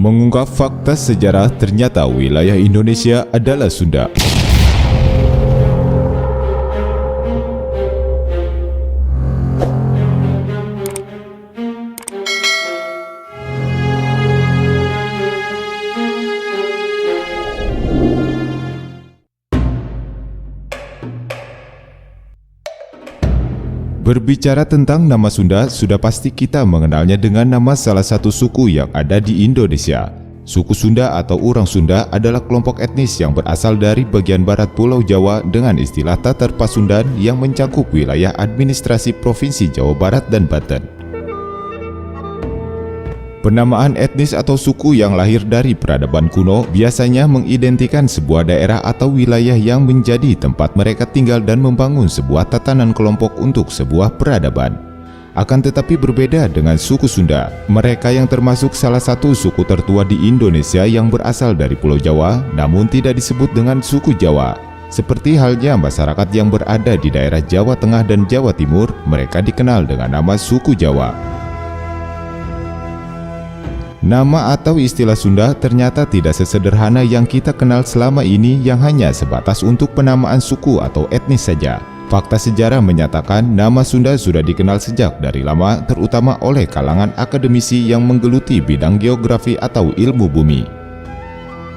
Mengungkap fakta sejarah, ternyata wilayah Indonesia adalah Sunda. Berbicara tentang nama Sunda, sudah pasti kita mengenalnya dengan nama salah satu suku yang ada di Indonesia. Suku Sunda atau Orang Sunda adalah kelompok etnis yang berasal dari bagian barat Pulau Jawa dengan istilah Tatar Pasundan yang mencakup wilayah administrasi Provinsi Jawa Barat dan Banten. Penamaan etnis atau suku yang lahir dari peradaban kuno biasanya mengidentikan sebuah daerah atau wilayah yang menjadi tempat mereka tinggal dan membangun sebuah tatanan kelompok untuk sebuah peradaban. Akan tetapi berbeda dengan suku Sunda, mereka yang termasuk salah satu suku tertua di Indonesia yang berasal dari Pulau Jawa, namun tidak disebut dengan suku Jawa. Seperti halnya masyarakat yang berada di daerah Jawa Tengah dan Jawa Timur, mereka dikenal dengan nama suku Jawa. Nama atau istilah Sunda ternyata tidak sesederhana yang kita kenal selama ini yang hanya sebatas untuk penamaan suku atau etnis saja. Fakta sejarah menyatakan nama Sunda sudah dikenal sejak dari lama, terutama oleh kalangan akademisi yang menggeluti bidang geografi atau ilmu bumi.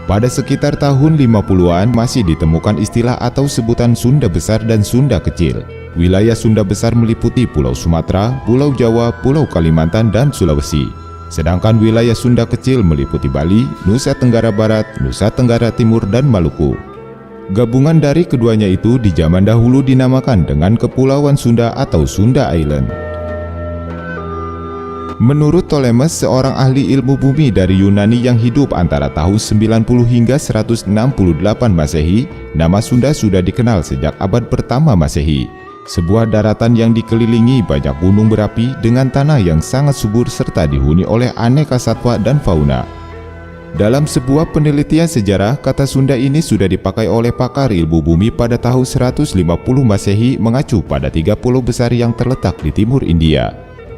Pada sekitar tahun 50-an masih ditemukan istilah atau sebutan Sunda Besar dan Sunda Kecil. Wilayah Sunda Besar meliputi Pulau Sumatera, Pulau Jawa, Pulau Kalimantan, dan Sulawesi. Sedangkan wilayah Sunda Kecil meliputi Bali, Nusa Tenggara Barat, Nusa Tenggara Timur, dan Maluku. Gabungan dari keduanya itu di zaman dahulu dinamakan dengan Kepulauan Sunda atau Sunda Island. Menurut Ptolemes, seorang ahli ilmu bumi dari Yunani yang hidup antara tahun 90 hingga 168 Masehi, nama Sunda sudah dikenal sejak abad pertama Masehi. Sebuah daratan yang dikelilingi banyak gunung berapi dengan tanah yang sangat subur serta dihuni oleh aneka satwa dan fauna. Dalam sebuah penelitian sejarah, kata Sunda ini sudah dipakai oleh pakar ilmu bumi pada tahun 150 Masehi mengacu pada 3 pulau besar yang terletak di timur India.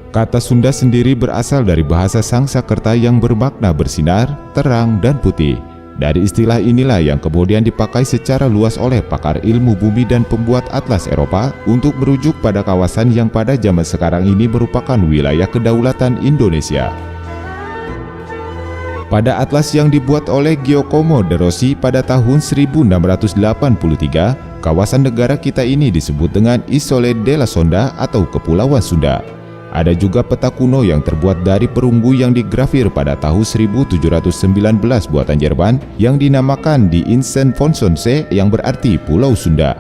Kata Sunda sendiri berasal dari bahasa Sangsakerta yang bermakna bersinar, terang, dan putih. Dari istilah inilah yang kemudian dipakai secara luas oleh pakar ilmu bumi dan pembuat atlas Eropa untuk merujuk pada kawasan yang pada zaman sekarang ini merupakan wilayah kedaulatan Indonesia. Pada atlas yang dibuat oleh Giacomo de Rossi pada tahun 1683, kawasan negara kita ini disebut dengan Isole della Sonda atau Kepulauan Sunda. Ada juga peta kuno yang terbuat dari perunggu yang digrafir pada tahun 1719 buatan Jerman yang dinamakan Die Insel von Sonse yang berarti Pulau Sunda.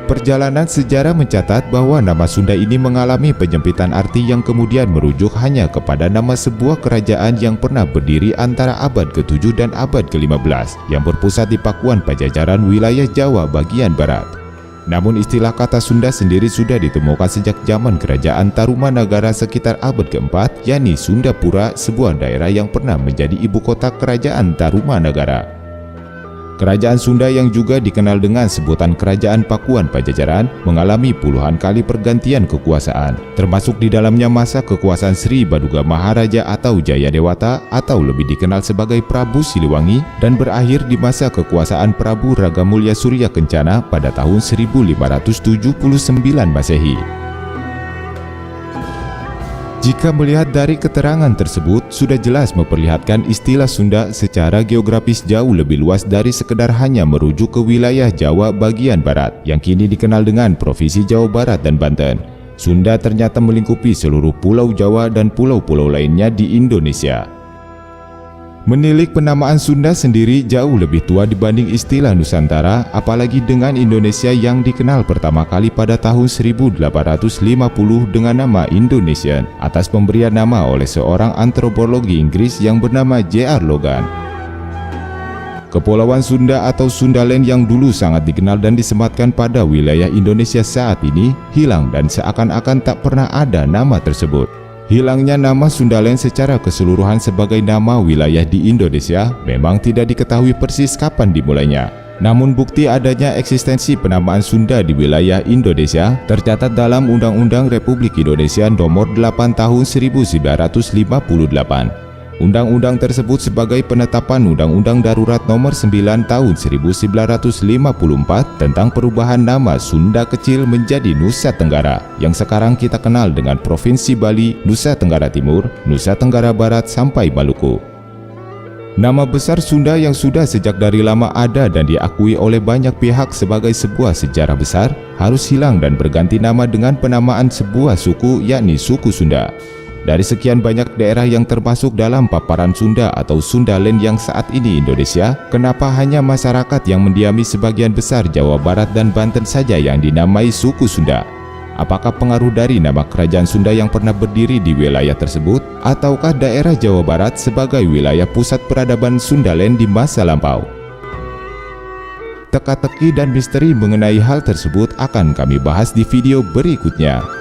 Perjalanan sejarah mencatat bahwa nama Sunda ini mengalami penyempitan arti yang kemudian merujuk hanya kepada nama sebuah kerajaan yang pernah berdiri antara abad ke-7 dan abad ke-15 yang berpusat di Pakuan Pajajaran wilayah Jawa bagian barat. Namun istilah kata Sunda sendiri sudah ditemukan sejak zaman kerajaan Tarumanagara sekitar abad ke-4, yakni Sundapura, sebuah daerah yang pernah menjadi ibu kota kerajaan Tarumanagara. Kerajaan Sunda yang juga dikenal dengan sebutan Kerajaan Pakuan Pajajaran mengalami puluhan kali pergantian kekuasaan, termasuk di dalamnya masa kekuasaan Sri Baduga Maharaja atau Jayadewata atau lebih dikenal sebagai Prabu Siliwangi dan berakhir di masa kekuasaan Prabu Ragamulya Surya Kencana pada tahun 1579 Masehi. Jika melihat dari keterangan tersebut, sudah jelas memperlihatkan istilah Sunda secara geografis jauh lebih luas dari sekedar hanya merujuk ke wilayah Jawa bagian barat yang kini dikenal dengan Provinsi Jawa Barat dan Banten. Sunda ternyata melingkupi seluruh pulau Jawa dan pulau-pulau lainnya di Indonesia. Menilik penamaan Sunda sendiri jauh lebih tua dibanding istilah Nusantara, apalagi dengan Indonesia yang dikenal pertama kali pada tahun 1850 dengan nama Indonesian atas pemberian nama oleh seorang antropologi Inggris yang bernama J.R. Logan. Kepulauan Sunda atau Sundaland yang dulu sangat dikenal dan disematkan pada wilayah Indonesia saat ini hilang dan seakan-akan tak pernah ada nama tersebut. Hilangnya nama Sundaland secara keseluruhan sebagai nama wilayah di Indonesia memang tidak diketahui persis kapan dimulainya. Namun bukti adanya eksistensi penamaan Sunda di wilayah Indonesia tercatat dalam Undang-Undang Republik Indonesia Nomor 8 Tahun 1958. Undang-undang tersebut sebagai penetapan Undang-Undang Darurat Nomor 9 Tahun 1954 tentang perubahan nama Sunda Kecil menjadi Nusa Tenggara, yang sekarang kita kenal dengan Provinsi Bali, Nusa Tenggara Timur, Nusa Tenggara Barat sampai Maluku. Nama besar Sunda yang sudah sejak dari lama ada dan diakui oleh banyak pihak sebagai sebuah sejarah besar harus hilang dan berganti nama dengan penamaan sebuah suku, yakni suku Sunda. Dari sekian banyak daerah yang termasuk dalam paparan Sunda atau Sundaland yang saat ini Indonesia, kenapa hanya masyarakat yang mendiami sebagian besar Jawa Barat dan Banten saja yang dinamai suku Sunda? Apakah pengaruh dari nama kerajaan Sunda yang pernah berdiri di wilayah tersebut, ataukah daerah Jawa Barat sebagai wilayah pusat peradaban Sundaland di masa lampau? Teka-teki dan misteri mengenai hal tersebut akan kami bahas di video berikutnya.